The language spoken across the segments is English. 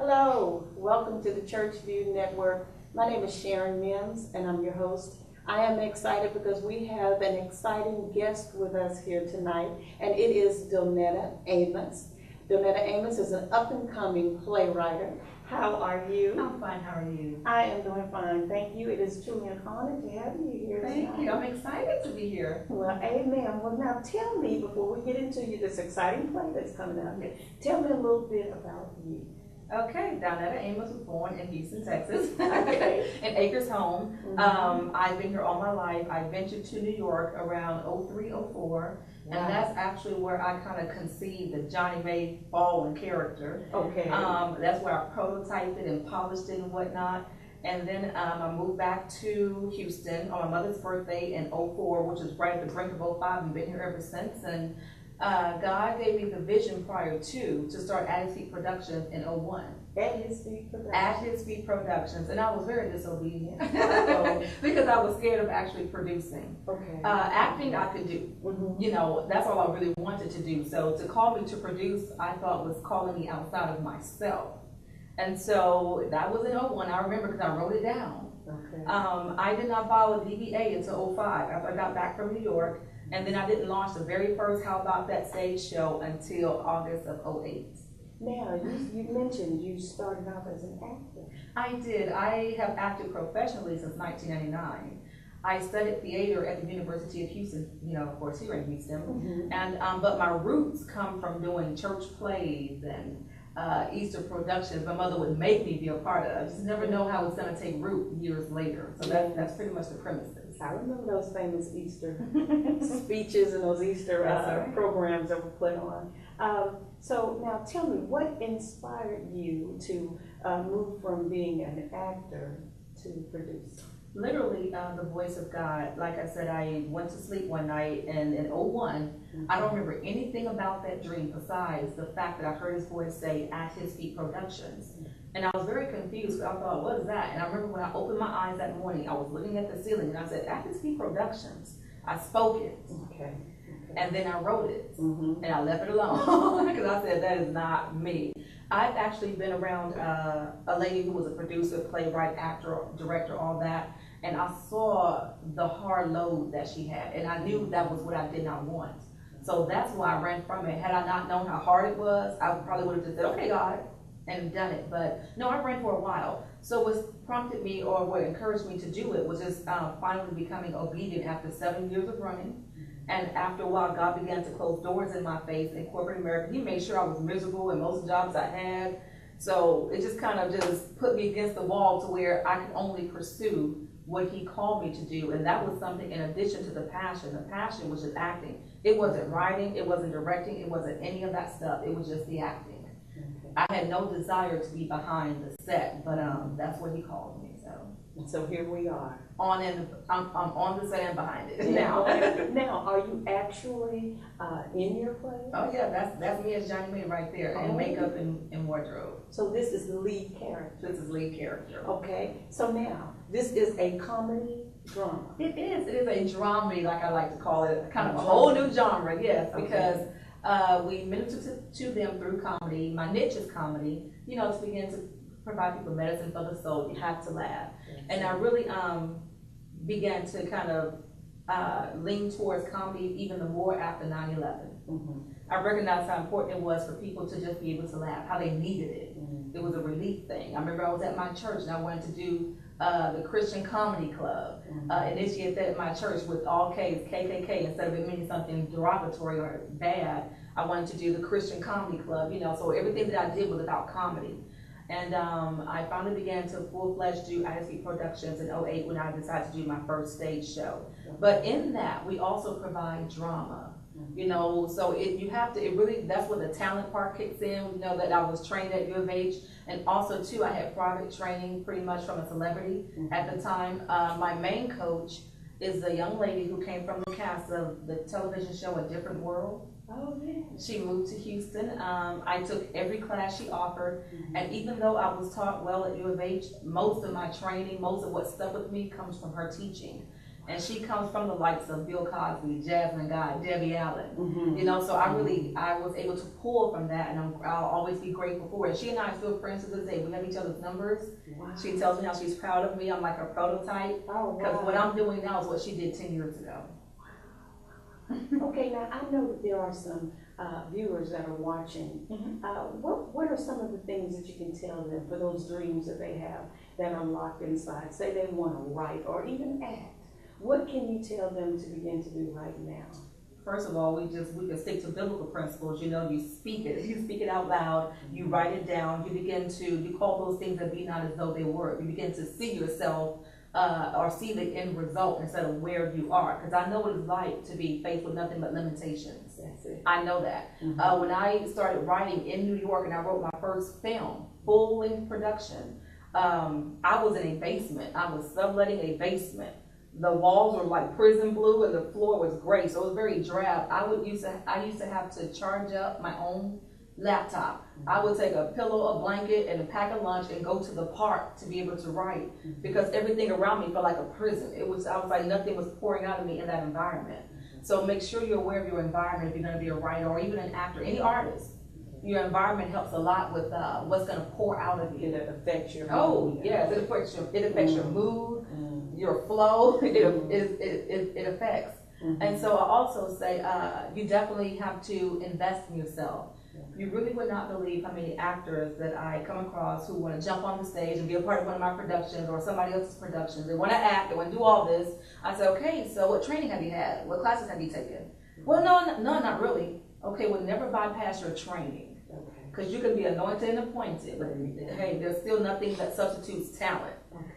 Hello, welcome to the Church View Network. My name is Sharon Mims and I'm your host. I am excited because we have an exciting guest with us here tonight, and it is Donetta Amos. Donetta Amos is an up-and-coming playwright. How are you? I'm fine. How are you? I am doing fine, thank you. It is truly an honor to have you here tonight. Thank you. I'm excited to be here. Well, amen. Well, now tell me, before we get into this exciting play that's coming out here, tell me a little bit about you. Okay, Donetta Amos was born in Houston, Texas, Okay. in Acres Home. I've been here all my life. I ventured to New York around 03, 04, and that's actually where I kind of conceived the Johnny May Baldwin character. Okay. That's where I prototyped it and polished it and whatnot. And then I moved back to Houston on my mother's birthday in 04, which was right at the brink of 05, and been here ever since. And God gave me the vision prior to start At His Feet Productions in 01. At His Feet Productions. At His Feet Productions, and I was very disobedient because I was scared of actually producing. Okay. Acting I could do, you know, that's all I really wanted to do. So to call me to produce, I thought was calling me outside of myself. And so that was in 01. I remember because I wrote it down. Okay. I did not file a DBA until 05 after I got back from New York. And then I didn't launch the very first How About That stage show until August of 08. Now, you mentioned you started off as an actor. I did. I have acted professionally since 1999. I studied theater at the University of Houston, you know, of course, here in Houston. And but my roots come from doing church plays and Easter productions. My mother would make me be a part of. I just never know how it's going to take root years later. So that's pretty much the premises. I remember those famous Easter speeches and those Easter programs that were put on. So now tell me, what inspired you to move from being an actor to produce? Literally, the voice of God. Like I said, I went to sleep one night, and in 01, I don't remember anything about that dream besides the fact that I heard his voice say, At His Feet Productions. And I was very confused. I thought, what is that? And I remember when I opened my eyes that morning, I was looking at the ceiling, and I said, At His Feet Productions. I spoke it. Okay. And then I wrote it. And I left it alone because I said, that is not me. I've actually been around a lady who was a producer, playwright, actor, director, all that. And I saw the hard load that she had, and I knew that was what I did not want. So that's why I ran from it. Had I not known how hard it was, I probably would have just said, okay, God, and done it. But no, I ran for a while. So what prompted me, or what encouraged me to do it, was just finally becoming obedient after 7 years of running. And after a while, God began to close doors in my face in corporate America. He made sure I was miserable in most jobs I had. So it just kind of just put me against the wall to where I could only pursue what he called me to do. And that was something in addition to the passion. The passion was just acting. It wasn't writing, it wasn't directing, it wasn't any of that stuff. It was just the acting. I had no desire to be behind the set, but that's what he called me. So here we are. I'm on the set and behind it now. Now, are you actually in your play? Oh yeah, that's me as Johnny May right there, and makeup and wardrobe. So this is the lead character. This is lead character. Okay. So now, this is a comedy drama. It is a dramedy, like I like to call it, kind of a whole new genre, yes, because we minister to them through comedy. My niche is comedy, you know, to begin to provide people medicine for the soul. You have to laugh. And I really began to kind of lean towards comedy even the more after 9/11. I recognized how important it was for people to just be able to laugh, how they needed it. It was a relief thing. I remember I was at my church and I wanted to do the Christian Comedy Club, initiate that at my church with all K's, KKK, instead of it meaning something derogatory or bad. I wanted to do the Christian Comedy Club, you know, so everything that I did was about comedy. And I finally began to full-fledged do At His Feet Productions in 08 when I decided to do my first stage show. But in that, we also provide drama. You know, so you have to, it really, that's where the talent part kicks in. We know that I was trained at U of H, and also too, I had private training pretty much from a celebrity at the time. My main coach is a young lady who came from the cast of the television show A Different World. Oh, yeah. She moved to Houston. I took every class she offered, and even though I was taught well at U of H, most of my training, most of what stuck with me comes from her teaching. And she comes from the likes of Bill Cosby, Jasmine Guy, Debbie Allen. Mm-hmm. You know, so I was able to pull from that, and I'll always be grateful for it. She and I are still friends to this day. We have each other's numbers. Wow. She tells me how she's proud of me. I'm like her prototype. Oh, Because wow. what I'm doing now is what she did 10 years ago. Okay, now I know that there are some viewers that are watching. What are some of the things that you can tell them for those dreams that they have that are locked inside? Say they want to write or even act. What can you tell them to begin to do right now? First of all, we can stick to biblical principles. You know, you speak it out loud, you write it down, you call those things that be not as though they were. You begin to see yourself or see the end result instead of where you are. Because I know what it's like to be faced with nothing but limitations. That's it. I know that. When I started writing in New York and I wrote my first film, full-length production, I was in a basement. I was subletting a basement. The walls were like prison blue and the floor was gray, so it was very drab. I used to have to charge up my own laptop. I would take a pillow, a blanket, and a pack of lunch and go to the park to be able to write because everything around me felt like a prison. I was like nothing was pouring out of me in that environment. So make sure you're aware of your environment if you're going to be a writer or even an actor, any artist. Your environment helps a lot with what's going to pour out of you. It affects your mood. Oh yes, it affects your mood, your flow. It affects. And so I also say you definitely have to invest in yourself. You really would not believe how many actors that I come across who want to jump on the stage and be a part of one of my productions or somebody else's productions. They want to act, they want to do all this. I say, okay, so what training have you had? What classes have you taken? Well, no, not really. Okay, well, never bypass your training. Because you can be anointed and appointed, but hey, there's still nothing that substitutes talent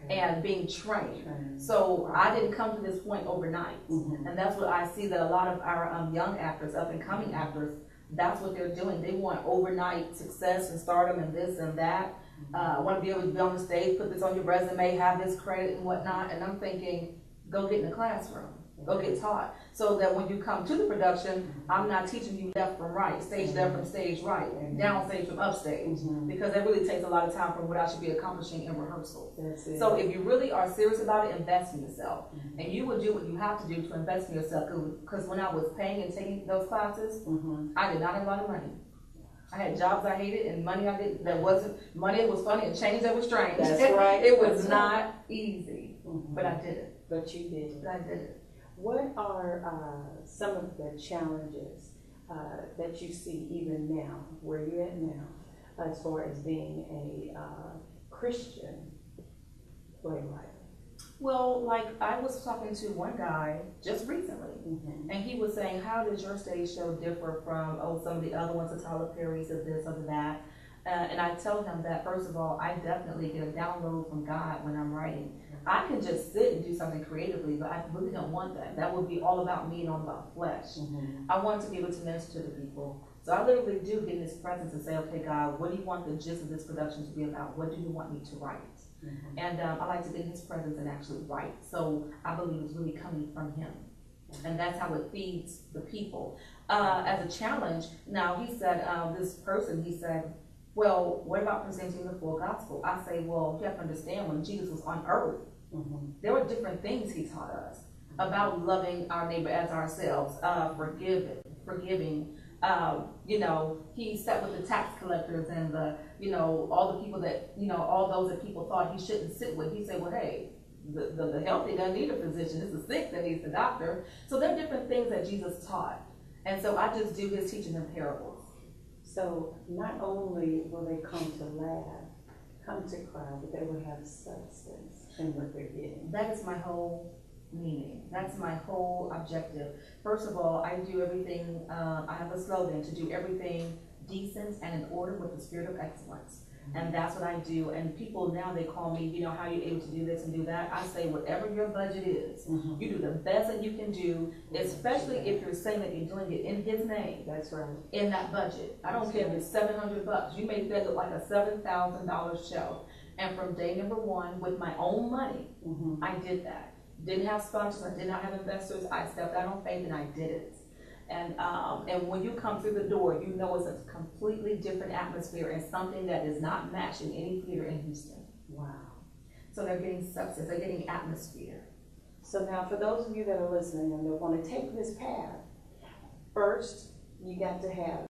and being trained. So I didn't come to this point overnight. And that's what I see that a lot of our young actors, up and coming actors, that's what they're doing. They want overnight success and stardom and this and that. Want to be able to be on the stage, put this on your resume, have this credit and whatnot. And I'm thinking, go get in the classroom. Go get taught. So that when you come to the production, I'm not teaching you left from right, stage left from stage right, down stage from upstage. Because that really takes a lot of time from what I should be accomplishing in rehearsal. So if you really are serious about it, invest in yourself. And you will do what you have to do to invest in yourself. Because when I was paying and taking those classes, I did not have a lot of money. I had jobs I hated and money I didn't, money that was funny and change that was strange. That's right. It was not easy, but I did it. But you did. But I did it. What are some of the challenges that you see even now, where you're at now, as far as being a Christian playwright? Well, like I was talking to one guy just recently, and he was saying, how does your stage show differ from some of the other ones, the Tyler Perry's of this, of that? And I tell him that, first of all, I definitely get a download from God when I'm writing. I can just sit and do something creatively, but I really don't want that. That would be all about me and all about flesh. I want to be able to minister to people. So I literally do get in his presence and say, okay, God, what do you want the gist of this production to be about? What do you want me to write? And I like to get in his presence and actually write. So I believe it's really coming from him. And that's how it feeds the people. As a challenge, now he said, this person, he said, well, what about presenting the full gospel? I say, well, you have to understand, when Jesus was on earth, there were different things he taught us about loving our neighbor as ourselves, forgiving. You know, he sat with the tax collectors and all the people that, all those that people thought he shouldn't sit with. He said, well, hey, the healthy doesn't need a physician. It's the sick that needs the doctor. So there are different things that Jesus taught. And so I just do his teaching in parables. So not only will they come to laugh, come to cry, but they will have substance in what they're getting. That is my whole meaning. That's my whole objective. First of all, I do everything, I have a slogan, to do everything decent and in order with the spirit of excellence. And that's what I do. And people now, they call me, how are you able to do this and do that? I say, whatever your budget is, you do the best that you can do, especially if you're saying that you're doing it in his name. That's right. In that budget. I don't care if it's $700. You make that look like a $7,000 show. And from day number one, with my own money, I did that. Didn't have sponsors, I did not have investors. I stepped out on faith and I did it. And when you come through the door, you know it's a completely different atmosphere and something that is not matched in any theater in Houston. Wow. So they're getting substance, they're getting atmosphere. So now for those of you that are listening and that want to take this path, first, you got to have